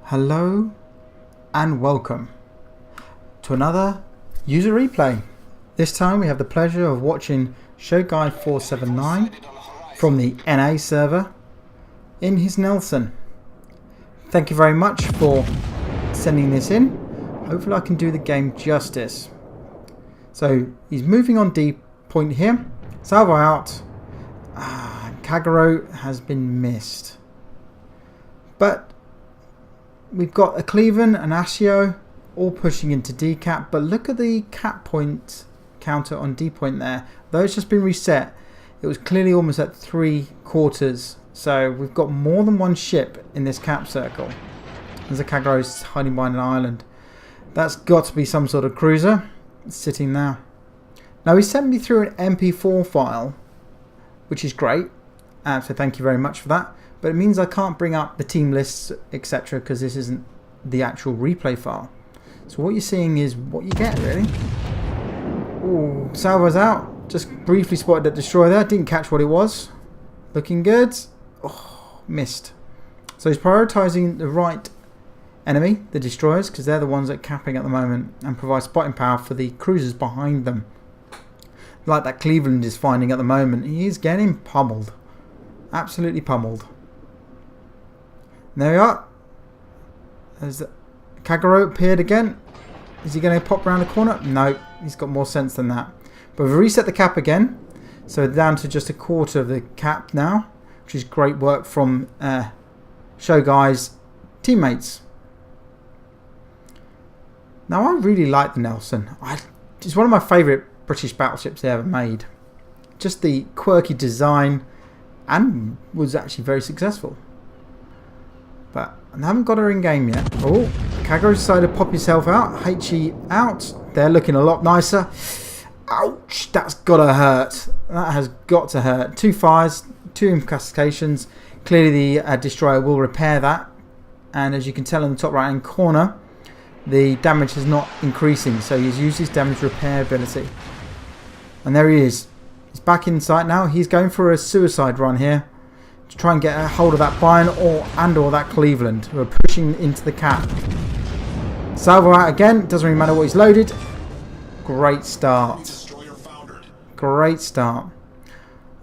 Hello and welcome to another user replay. This time we have the pleasure of watching Show Guy 479 from the NA server in his Nelson. Thank you very much for sending this in. Hopefully I can do the game justice. So he's moving on D point here. Salvo out. Kagero has been missed. But we've got a Cleveland and Asio all pushing into D cap, but look at the cap point counter on D point there. Though it's just been reset, it was clearly almost at 3/4. So we've got more than one ship in this cap circle. There's a Kagero hiding behind an island. That's got to be some sort of cruiser. It's sitting there. Now he sent me through an MP4 file, which is great. So thank you very much for that. But it means I can't bring up the team lists, etc., because this isn't the actual replay file. So what you're seeing is what you get, really. Ooh, salvo's out. Just briefly spotted that destroyer there. Didn't catch what it was. Looking good. Oh, missed. So he's prioritising the right enemy, the destroyers, because they're the ones that are capping at the moment and provide spotting power for the cruisers behind them. Like that Cleveland is finding at the moment. He is getting pummeled. Absolutely pummeled. And there we are. There's Kagero appeared again. Is he going to pop around the corner? No, he's got more sense than that. But we've reset the cap again. So down to just 1/4 of the cap now, which is great work from Show Guy's teammates. Now I really like the Nelson. It's one of my favourite British battleships they ever made. Just the quirky design, and was actually very successful. But I haven't got her in game yet. Oh, Kagero decided to pop himself out. HE out. They're looking a lot nicer. Ouch, that's gotta hurt. That has got to hurt. 2 fires, 2 incascations. Clearly the destroyer will repair that. And as you can tell in the top right hand corner, the damage is not increasing. So he's used his damage repair ability. And there he is. He's back in sight now. He's going for a suicide run here to try and get a hold of that Bayern or that Cleveland, who are pushing into the cap. Salvo out again. Doesn't really matter what he's loaded. Great start. Great start.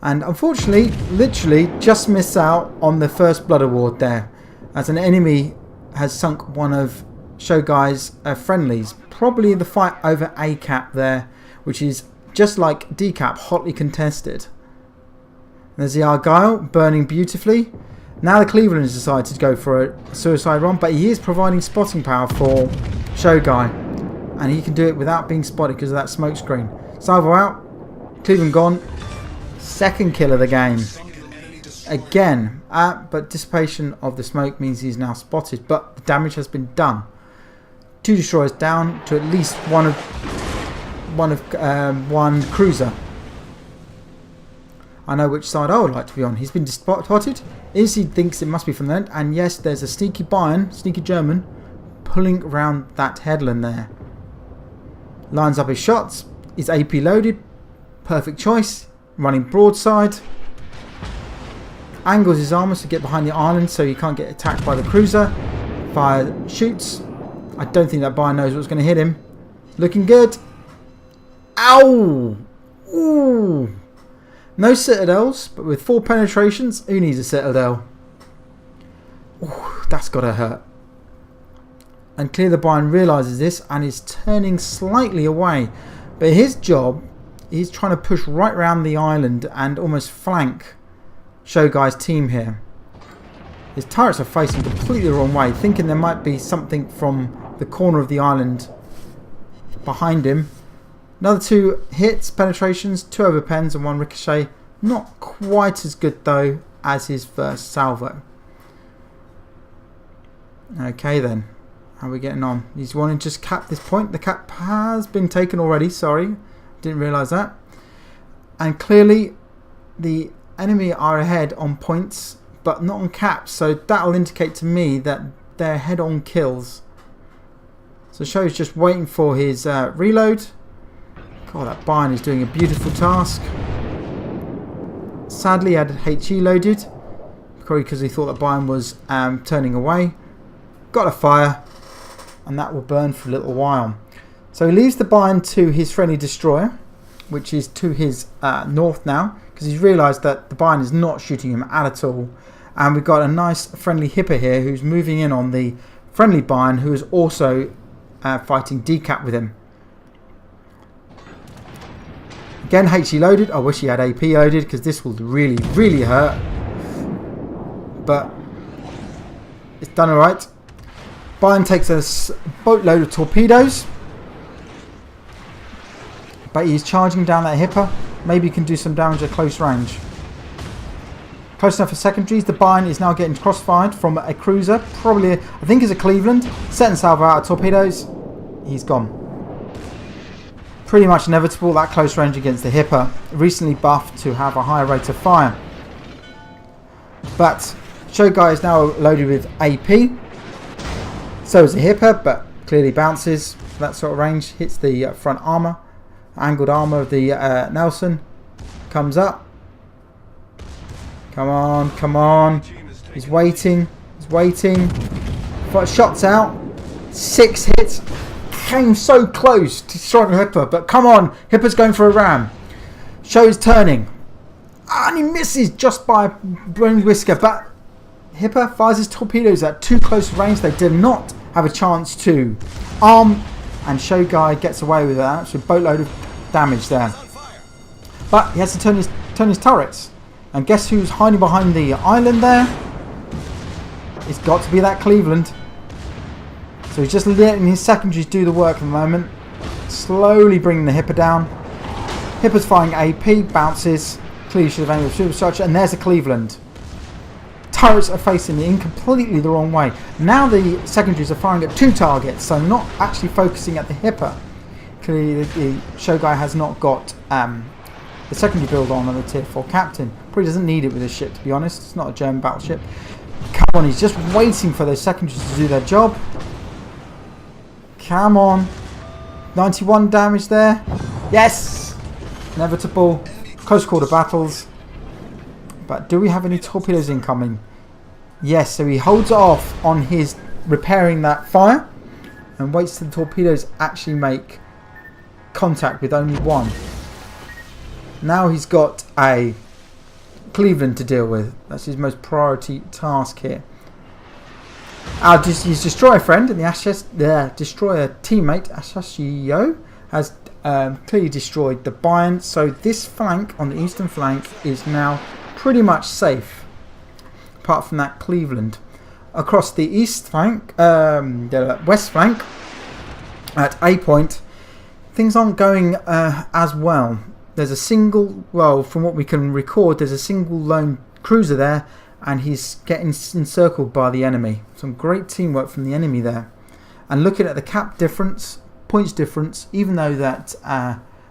And unfortunately, literally just missed out on the first blood award there, as an enemy has sunk one of Show Guy's friendlies. Probably the fight over A cap there, which is just like D cap, hotly contested. There's the Argyle burning beautifully. Now the Cleveland has decided to go for a suicide run, but he is providing spotting power for Show Guy, and he can do it without being spotted because of that smoke screen. Salvo out, Cleveland gone. Second kill of the game. Again, but dissipation of the smoke means he's now spotted, but the damage has been done. 2 destroyers down to at least one cruiser. I know which side I would like to be on. He's been spotted. Izzy thinks it must be from the end. And yes, there's a sneaky Bayern, sneaky German, pulling around that headland there. Lines up his shots. He's AP loaded. Perfect choice. Running broadside. Angles his armour to get behind the island so he can't get attacked by the cruiser. Fire shoots. I don't think that Bayern knows what's going to hit him. Looking good. Ow! Ooh! No citadels, but with 4 penetrations, who needs a citadel? Ooh, that's gotta hurt. And clearly the Bayern realises this and is turning slightly away. But his job, he's trying to push right around the island and almost flank Show Guy's team here. His turrets are facing completely the wrong way, thinking there might be something from the corner of the island behind him. Another 2 hits, penetrations, 2 overpens and 1 ricochet. Not quite as good though as his first salvo. Okay then, how are we getting on? He's wanting to just cap this point. The cap has been taken already, sorry. Didn't realise that. And clearly the enemy are ahead on points, but not on caps. So that'll indicate to me that they're head on kills. So Show's just waiting for his reload. God, that Bayern is doing a beautiful task. Sadly, he had HE loaded, probably because he thought that Bayern was turning away. got a fire, and that will burn for a little while. So he leaves the bind to his friendly destroyer, which is to his north now, because he's realised that the bind is not shooting him at all. And we've got a nice friendly hipper here who's moving in on the friendly bind, who is also fighting decap with him. Again, HE loaded. I wish he had AP loaded, because this will really, really hurt. But it's done alright. Bind takes a boatload of torpedoes. But he's charging down that hipper. Maybe he can do some damage at close range. Close enough for secondaries. The Bind is now getting crossfired from a cruiser. Probably, I think it's a Cleveland. Setting salvo out of torpedoes. He's gone. Pretty much inevitable, that close range against the hipper. Recently buffed to have a higher rate of fire. But Shogai is now loaded with AP. So is the hipper, but clearly bounces. That sort of range. Hits the front armour. Angled armour of the Nelson. Comes up. Come on, come on. He's waiting. He's waiting. 5 shots out. 6 hits. Came so close to destroying Hipper, but come on. Hipper's going for a ram. Show's turning. And he misses just by a brain whisker. But Hipper fires his torpedoes at too close range. They did not have a chance to arm. And Shogai gets away with that. So a boatload of damage there. But he has to turn his turrets. And guess who's hiding behind the island there? It's got to be that Cleveland. So he's just letting his secondaries do the work at the moment. Slowly bringing the Hipper down. Hipper's firing AP, bounces. Clearly should have aimed with superstructure. And there's a Cleveland. Turrets are facing in completely the wrong way. Now the secondaries are firing at 2 targets. So not actually focusing at the Hipper. Clearly the Shogai has not got the secondary build on the tier 4 captain. Probably doesn't need it with this ship, to be honest. It's not a German battleship. Come on, he's just waiting for those secondaries to do their job. Come on. 91 damage there. Yes! Inevitable. Close quarter battles. But do we have any torpedoes incoming? Yes, so he holds off on his repairing that fire and waits till the torpedoes actually make contact with only one. Now he's got a Cleveland to deal with. That's his most priority task here. His destroyer friend and the destroyer teammate Asashio has clearly destroyed the Bind. So this flank on the eastern flank is now pretty much safe, apart from that Cleveland. Across the east flank, the west flank at A point, things aren't going as well. There's a single, well, from what we can record, there's a single lone cruiser there, and he's getting encircled by the enemy. Some great teamwork from the enemy there. And looking at the cap difference, points difference, even though that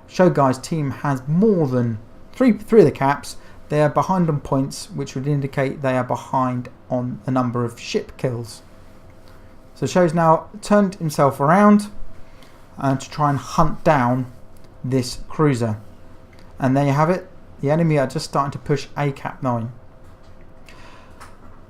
Shogai's team has more than three of the caps, they are behind on points, which would indicate they are behind on the number of ship kills. So Show's now turned himself around to try and hunt down this cruiser. And there you have it. The enemy are just starting to push a Cap 9.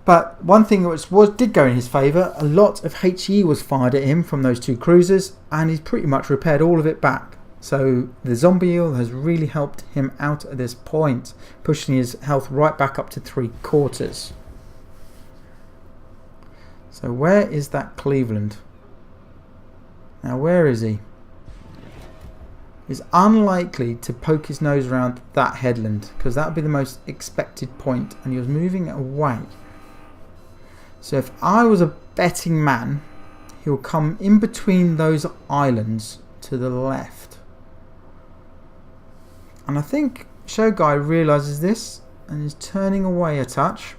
But one thing that did go in his favour, a lot of HE was fired at him from those 2 cruisers, and he's pretty much repaired all of it back. So the zombie eel has really helped him out at this point, pushing his health right back up to 3/4. So where is that Cleveland? Now where is he? Is unlikely to poke his nose around that headland, because that would be the most expected point, and he was moving away. So if I was a betting man, he'll come in between those islands to the left. And I think Shogai realises this and is turning away a touch.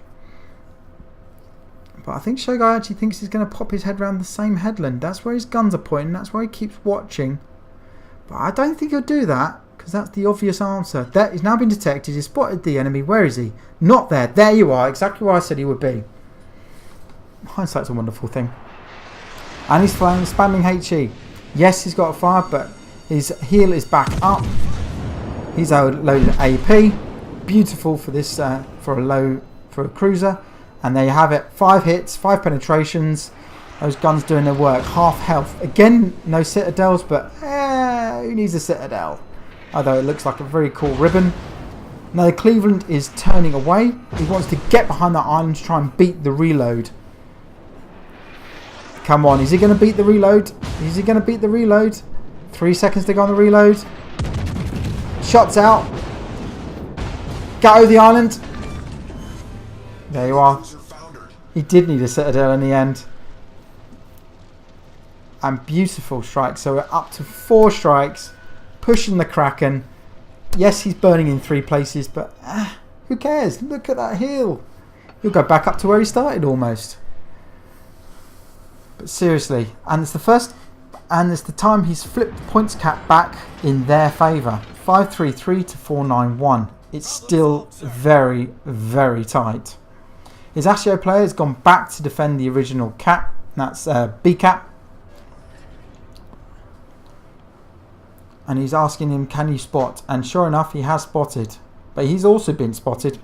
But I think Shogai actually thinks he's going to pop his head around the same headland. That's where his guns are pointing, that's where he keeps watching. But I don't think he'll do that, because that's the obvious answer. That is now been detected. He's spotted the enemy. Where is he? Not there. There you are. Exactly where I said he would be. Hindsight's a wonderful thing. And he's spamming HE. Yes, he's got a fire, but his heel is back up. He's loaded AP. Beautiful for this for a cruiser. And there you have it. 5 hits, 5 penetrations. Those guns doing their work. Half health. Again, no citadels, but who needs a citadel? Although it looks like a very cool ribbon. Now the Cleveland is turning away. He wants to get behind that island to try and beat the reload. Come on, is he going to beat the reload? Is he going to beat the reload? 3 seconds to go on the reload. Shots out. Get over the island. There you are. He did need a citadel in the end. And beautiful strikes. So we're up to 4 strikes. Pushing the Kraken. Yes, he's burning in 3 places, but who cares? Look at that hill. He'll go back up to where he started almost. But seriously, and it's the first, and it's the time he's flipped the points cap back in their favour. 533 to 491. It's still very, very tight. His Asio player has gone back to defend the original cap. That's B cap. And he's asking him, can you spot? And sure enough, he has spotted. But he's also been spotted.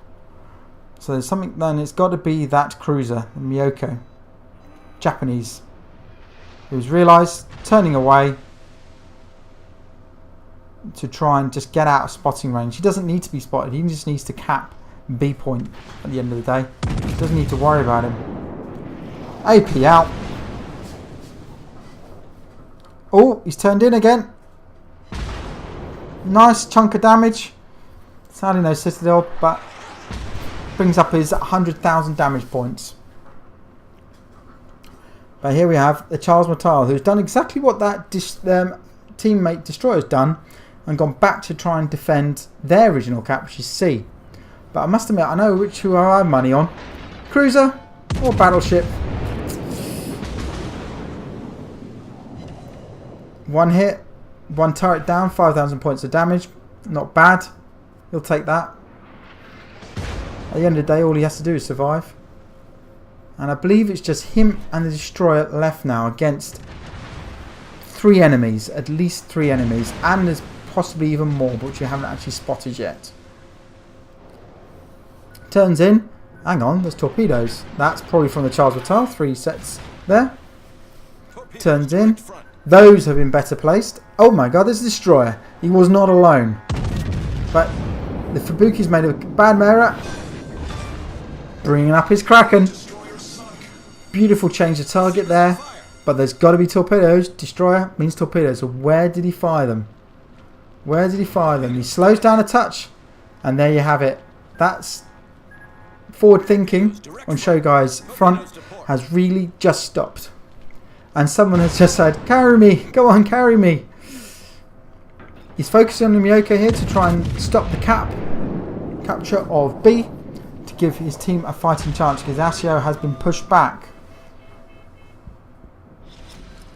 So there's something, then it's got to be that cruiser, the Miyoko. Japanese. Who's realised, turning away to try and just get out of spotting range. He doesn't need to be spotted. He just needs to cap B point at the end of the day. He doesn't need to worry about him. AP out. Oh, he's turned in again. Nice chunk of damage. Sadly no citadel, but brings up his 100,000 damage points. But here we have the Charles Mattal, who's done exactly what that teammate Destroyer's done and gone back to try and defend their original cap, which is C. But I must admit, I know who I have money on. Cruiser or battleship. One hit, one turret down, 5,000 points of damage. Not bad. He'll take that. At the end of the day, all he has to do is survive. And I believe it's just him and the Destroyer left now against 3 enemies. At least 3 enemies. And there's possibly even more, which you haven't actually spotted yet. Turns in. Hang on, there's torpedoes. That's probably from the Charles Mattal. 3 sets there. Turns in. Those have been better placed. Oh my god, there's a Destroyer. He was not alone. But the Fubuki's made a bad error. Bringing up his Kraken. Beautiful change of target there. But there's got to be torpedoes. Destroyer means torpedoes. So where did he fire them? Where did he fire them? He slows down a touch. And there you have it. That's forward thinking on Shogai's front has really just stopped. And someone has just said, carry me. Go on, carry me. He's focusing on the Miyoko here to try and stop the capture of B. To give his team a fighting chance. Because Asio has been pushed back.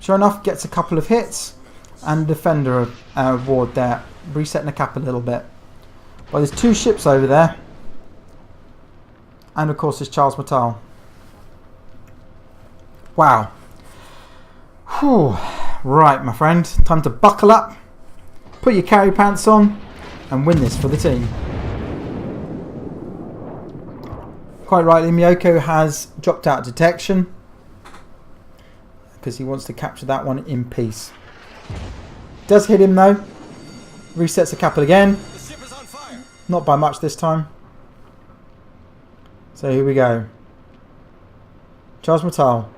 Sure enough, gets a couple of hits. And Defender award there. Resetting the cap a little bit. Well, there's 2 ships over there. And of course there's Charles Mattal. Wow. Whew. Right, my friend. Time to buckle up. Put your carry pants on. And win this for the team. Quite rightly, Miyoko has dropped out of detection. Because he wants to capture that one in peace. Does hit him though. Resets the capital again. The ship is on fire. Not by much this time. So here we go. Charles Mattal.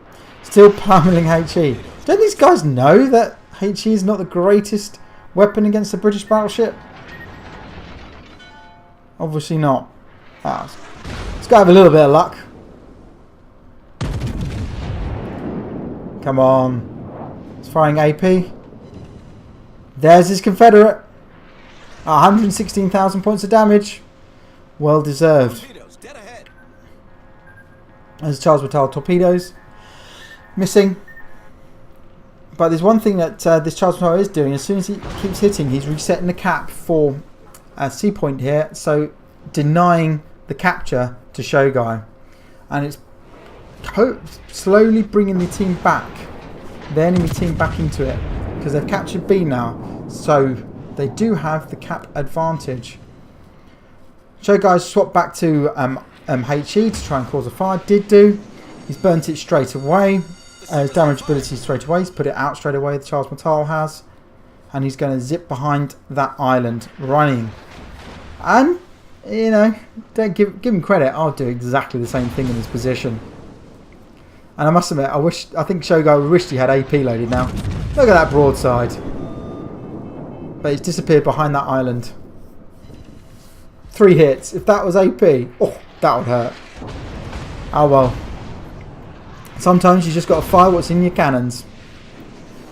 Still pummeling HE. Don't these guys know that HE is not the greatest weapon against a British battleship? Obviously not. Let's go have a little bit of luck. Come on. It's firing AP. There's his Confederate. 116,000 points of damage. Well deserved. Dead ahead. There's Charles Mattal torpedoes. Missing. But there's one thing that this Charles Mattal is doing. As soon as he keeps hitting, he's resetting the cap for a C point here. So denying the capture to Shogai. And it's slowly bringing the team back. The enemy team back into it. Because they've captured B now. So they do have the cap advantage. Shogai's swapped back to HE to try and cause a fire. Did do. He's burnt it straight away. his damage ability straight away. He's put it out straight away, the Charles Martel has. And he's going to zip behind that island, running. And, you know, don't give him credit. I'll do exactly the same thing in his position. And I must admit, I think Shogai wished he had AP loaded now. Look at that broadside. But he's disappeared behind that island. 3 hits. If that was AP, oh, that would hurt. Oh well. Sometimes you just got to fire what's in your cannons.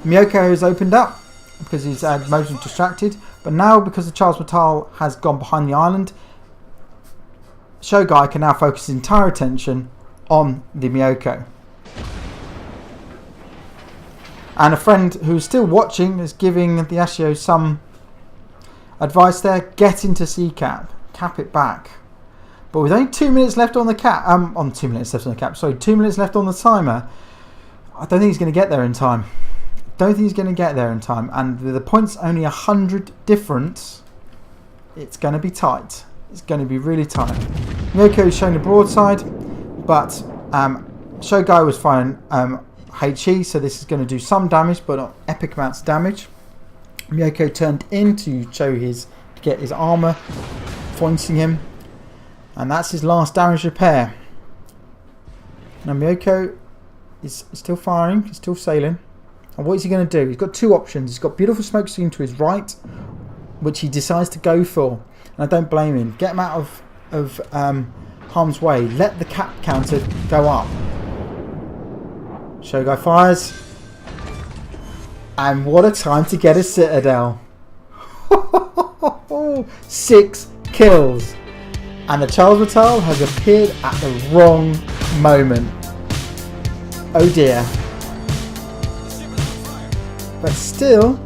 Miyoko has opened up because he's motion distracted. But now, because the Charles Martel has gone behind the island, Shogai can now focus his entire attention on the Miyoko. And a friend who's still watching is giving the Ashio some advice there. Get into C-cap. Cap it back. But with only 2 minutes left on the cap, 2 minutes left on the cap, sorry, 2 minutes left on the timer, I don't think he's going to get there in time. And with the points only 100 difference, it's going to be tight. It's going to be really tight. Miyoko is showing the broadside, but Shogai was firing HE, so this is going to do some damage, but not epic amounts of damage. Miyoko turned in to get his armour, pointing him. And that's his last damage repair. Now Miyoko is still firing, he's still sailing. And what is he going to do? He's got 2 options. He's got beautiful smoke screen to his right, which he decides to go for. And I don't blame him. Get him out of harm's way. Let the cap counter go up. Shogai fires. And what a time to get a citadel. 6 kills. And the Charles Martel has appeared at the wrong moment. Oh dear. But still,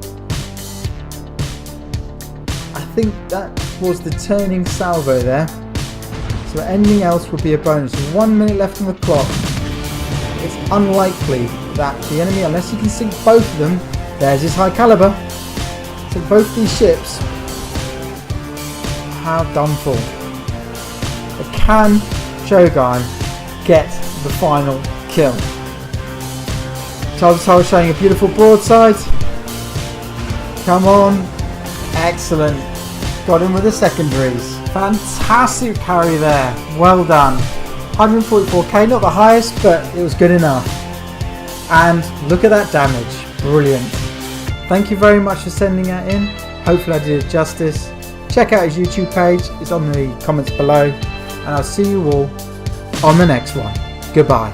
I think that was the turning salvo there. So anything else would be a bonus. With 1 minute left on the clock, it's unlikely that the enemy, unless you can sink both of them, there's his high caliber. So both these ships have done for. But can Shogai get the final kill? Charles Martel showing a beautiful broadside. Come on. Excellent. Got him with the secondaries. Fantastic carry there. Well done. 144k, not the highest, but it was good enough. And look at that damage. Brilliant. Thank you very much for sending that in. Hopefully I did it justice. Check out his YouTube page. It's on the comments below. And I'll see you all on the next one. Goodbye.